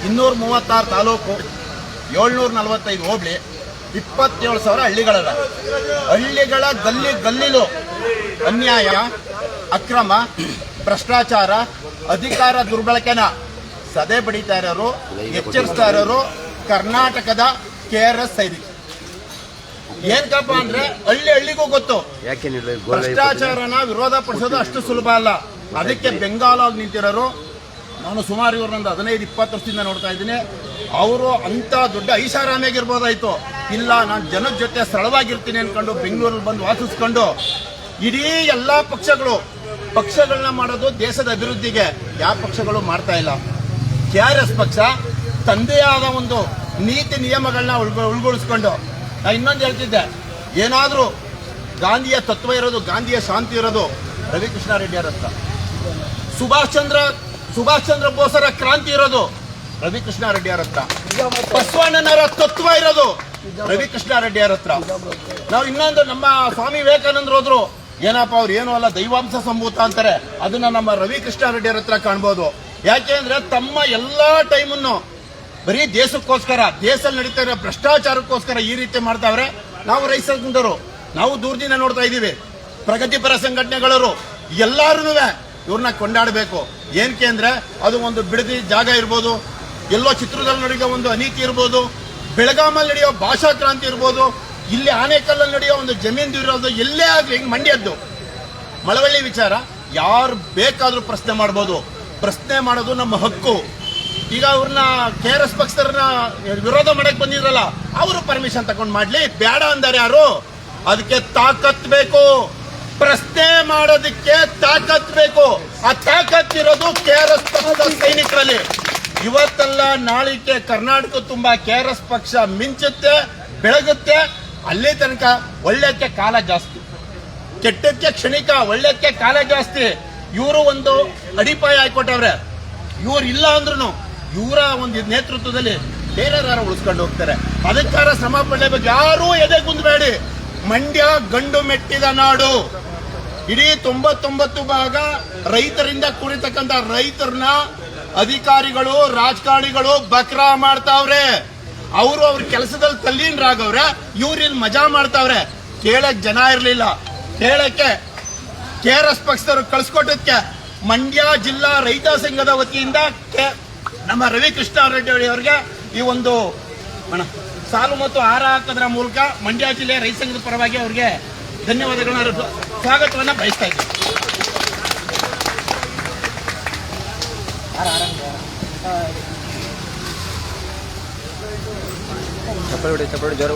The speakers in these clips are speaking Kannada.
236 ತಾಲೂಕು, 745 ಹೋಬಳಿ, 27,000 ಹಳ್ಳಿಗಳಲ್ಲ. ಹಳ್ಳಿಗಳ ಗಲ್ಲಿಲು ಅನ್ಯಾಯ, ಅಕ್ರಮ, ಭ್ರಷ್ಟಾಚಾರ, ಅಧಿಕಾರ ದುರ್ಬಳಕೆನ ಸದೆ ಬಡಿತಾ ಇರೋರು, ಎಚ್ಚರಿಸ್ತಾ ಇರೋರು ಕರ್ನಾಟಕದ KRS ಸೈನಿಕ. ಏನ್ಕಪ್ಪ ಅಂದ್ರೆ ಹಳ್ಳಿಗೂ ಗೊತ್ತು ಭ್ರಷ್ಟಾಚಾರನ ವಿರೋಧ ಪಡಿಸೋದು ಅಷ್ಟು ಸುಲಭ ಅಲ್ಲ. ಅದಕ್ಕೆ ಬೆಂಗಾಲಾಗಿ ನಿಂತಿರೋರು. ನಾನು ಸುಮಾರು ಇವ್ರನ್ನೊಂದು 15-20 ವರ್ಷದಿಂದ ನೋಡ್ತಾ ಇದ್ದೀನಿ. ಅವರು ಅಂತ ದೊಡ್ಡ ಐಷಾರಾಮಿಯಾಗಿರ್ಬೋದಾಯ್ತು, ಇಲ್ಲ ನಾನು ಜನದ ಜೊತೆ ಸರಳವಾಗಿರ್ತೀನಿ ಅನ್ಕೊಂಡು ಬೆಂಗಳೂರಲ್ಲಿ ಬಂದು ವಾಸಿಸ್ಕೊಂಡು ಇಡೀ ಎಲ್ಲ ಪಕ್ಷಗಳನ್ನ ಮಾಡೋದು ದೇಶದ ಅಭಿವೃದ್ಧಿಗೆ. ಯಾವ ಪಕ್ಷಗಳು ಮಾಡ್ತಾ ಇಲ್ಲ. KRS ಪಕ್ಷ ತಂದೆಯ ಆದ ಒಂದು ನೀತಿ ನಿಯಮಗಳನ್ನ ಉಳ್ಗೊಳಿಸ್ಕೊಂಡು, ನಾ ಇನ್ನೊಂದು ಹೇಳ್ತಿದ್ದೆ, ಏನಾದರೂ ಗಾಂಧಿಯ ತತ್ವ ಇರೋದು, ಗಾಂಧಿಯ ಶಾಂತಿ ಇರೋದು ರವಿಕೃಷ್ಣ ರೆಡ್ಡಿ ಅವರ ಹತ್ರ. ಸುಭಾಷ್ ಚಂದ್ರ ಬೋಸರ ಕ್ರಾಂತಿ ಇರೋದು ರವಿಕೃಷ್ಣ ರೆಡ್ಡಿ ಅವರ ಹತ್ರ. ಬಸವಣ್ಣನವರ ತತ್ವ ಇರೋದು ರವಿಕೃಷ್ಣ ರೆಡ್ಡಿ ಅವರ ಹತ್ರ. ನಾವು ಇನ್ನೊಂದು, ನಮ್ಮ ಸ್ವಾಮಿ ವಿವೇಕಾನಂದರು ಹೋದ್ರು, ಏನಪ್ಪ ಅವ್ರು ಏನೂ ಅಲ್ಲ ದೈವಾಂಶ ಸಂಭೂತ ಅಂತಾರೆ, ಅದನ್ನ ನಮ್ಮ ರವಿಕೃಷ್ಣ ರೆಡ್ಡಿ ಅವರ ಹತ್ರ ಕಾಣ್ಬೋದು. ಯಾಕೆ ಅಂದ್ರೆ ತಮ್ಮ ಎಲ್ಲಾ ಟೈಮನ್ನು ಬರೀ ದೇಶಕ್ಕೋಸ್ಕರ, ದೇಶದಲ್ಲಿ ನಡೀತಾ ಇರೋ ಭ್ರಷ್ಟಾಚಾರಕ್ಕೋಸ್ಕರ ಈ ರೀತಿ ಮಾಡ್ತಾವ್ರೆ. ನಾವು ರೈತರು, ನಾವು ದೂರದಿಂದ ನೋಡ್ತಾ ಇದ್ದೀವಿ. ಪ್ರಗತಿಪರ ಸಂಘಟನೆಗಳವರು ಎಲ್ಲಾರು ಇವ್ರನ್ನ ಕೊಂಡಾಡಬೇಕು. ಏನಕ್ಕೆ ಅಂದ್ರೆ ಅದು ಒಂದು ಬಿಡದಿ ಜಾಗ ಇರ್ಬೋದು, ಎಲ್ಲೋ ಚಿತ್ರದಲ್ಲಿ ನಡೆಯೋ ಒಂದು ಅನೀತಿ ಇರ್ಬೋದು, ಬೆಳಗಾಮಲ್ಲಿ ನಡೆಯೋ ಭಾಷಾ ಕ್ರಾಂತಿ ಇರ್ಬೋದು, ಇಲ್ಲಿ ಆನೇಕಲ್ಲಲ್ಲಿ ನಡೆಯೋ ಒಂದು ಜಮೀನು ಇರೋದು, ಎಲ್ಲೇ ಆಗ್ಲಿ. ಹಿಂಗ್ ಮಂಡ್ಯದ್ದು ಮಳವಳ್ಳಿ ವಿಚಾರ ಯಾರು ಬೇಕಾದ್ರೂ ಪ್ರಶ್ನೆ ಮಾಡ್ಬೋದು. ಪ್ರಶ್ನೆ ಮಾಡೋದು ನಮ್ಮ ಹಕ್ಕು. ಈಗ ಅವ್ರನ್ನ KRS ಪಕ್ಷದವ್ರನ್ನ ವಿರೋಧ ಮಾಡಕ್ ಬಂದಿದ್ರಲ್ಲ, ಅವರು ಪರ್ಮಿಷನ್ ತಗೊಂಡ್ ಮಾಡ್ಲಿ, ಬೇಡ ಅಂದರೆ ಯಾರು? ಅದಕ್ಕೆ ತಾಕತ್ ಬೇಕು. ಪ್ರಶ್ನೆ ಮಾಡೋದಕ್ಕೆ ತಾಕತ್ ಬೇಕು. ಆ ತಾಕತ್ ಇರೋದು KRS ಪಕ್ಷದ ಸೈನಿಕರಲ್ಲಿ. ಇವತ್ತಲ್ಲ ನಾಳಿಕೆ ಕರ್ನಾಟಕ ತುಂಬಾ KRS ಪಕ್ಷ ಮಿಂಚುತ್ತೆ, ಬೆಳಗುತ್ತೆ. ಅಲ್ಲೇ ತನಕ ಒಳ್ಳೆಕ್ಕೆ ಕಾಲ ಜಾಸ್ತಿ, ಕೆಟ್ಟಕ್ಕೆ ಕ್ಷಣಿಕ, ಒಳ್ಳೆಕ್ಕೆ ಕಾಲ ಜಾಸ್ತಿ. ಇವರು ಒಂದು ಅಡಿಪಾಯ ಹಾಕೊಟ್ಟವ್ರೆ. ಇವ್ರು ಇಲ್ಲ ಅಂದ್ರೂ ಇವರ ಒಂದು ನೇತೃತ್ವದಲ್ಲಿ ಬೇರೆದಾರ ಉಳಿಸ್ಕೊಂಡು ಹೋಗ್ತಾರೆ. ಅದಕ್ಕಾರ ಶ್ರಮ ಪಡಲೇಬೇಕು. ಯಾರೂ ಎದೆಗುಂದಬೇಡಿ. ಮಂಡ್ಯ ಗಂಡು ಮೆಟ್ಟಿದ ನಾಡು. ಇಡೀ 99 ಭಾಗ ರೈತರಿಂದ ಕೂಡಿರ್ತಕ್ಕಂಥ ರೈತರನ್ನ ಅಧಿಕಾರಿಗಳು, ರಾಜಕಾರಣಿಗಳು ಬಕ್ರಾ ಮಾಡ್ತಾವ್ರೆ. ಅವರು ಅವ್ರ ಕೆಲಸದಲ್ಲಿ ತಲ್ಲೀನರಾಗವ್ರೆ, ಇವ್ರು ಇಲ್ಲಿ ಮಜಾ ಮಾಡ್ತಾವ್ರೆ. ಕೇಳಕ್ ಜನ ಇರ್ಲಿಲ್ಲ. ಕೇಳಕ್ಕೆ KRS ಪಕ್ಷದವ್ರು ಕಳ್ಸಿಕೊಟ್ಟಕ್ಕೆ ಮಂಡ್ಯ ಜಿಲ್ಲಾ ರೈತ ಸಂಘದ ವತಿಯಿಂದ ನಮ್ಮ ರವಿಕೃಷ್ಣ ರೆಡ್ಡಿ ಅವರಿಗೆ ಈ ಒಂದು ಸಾಲು ಮತ್ತು ಹಾರ ಹಾಕೋದ್ರ ಮೂಲಕ ಮಂಡ್ಯ ಜಿಲ್ಲೆ ರೈತ ಸಂಘದ ಪರವಾಗಿ ಅವರಿಗೆ ಧನ್ಯವಾದಗಳನ್ನ, ಸ್ವಾಗತವನ್ನ ಬಯಸ್ತಾ ಇದ್ದೀವಿ.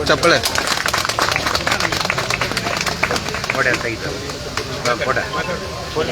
ಚಪ್ಪಳೆ ಹೊಡೆ ಅಂತ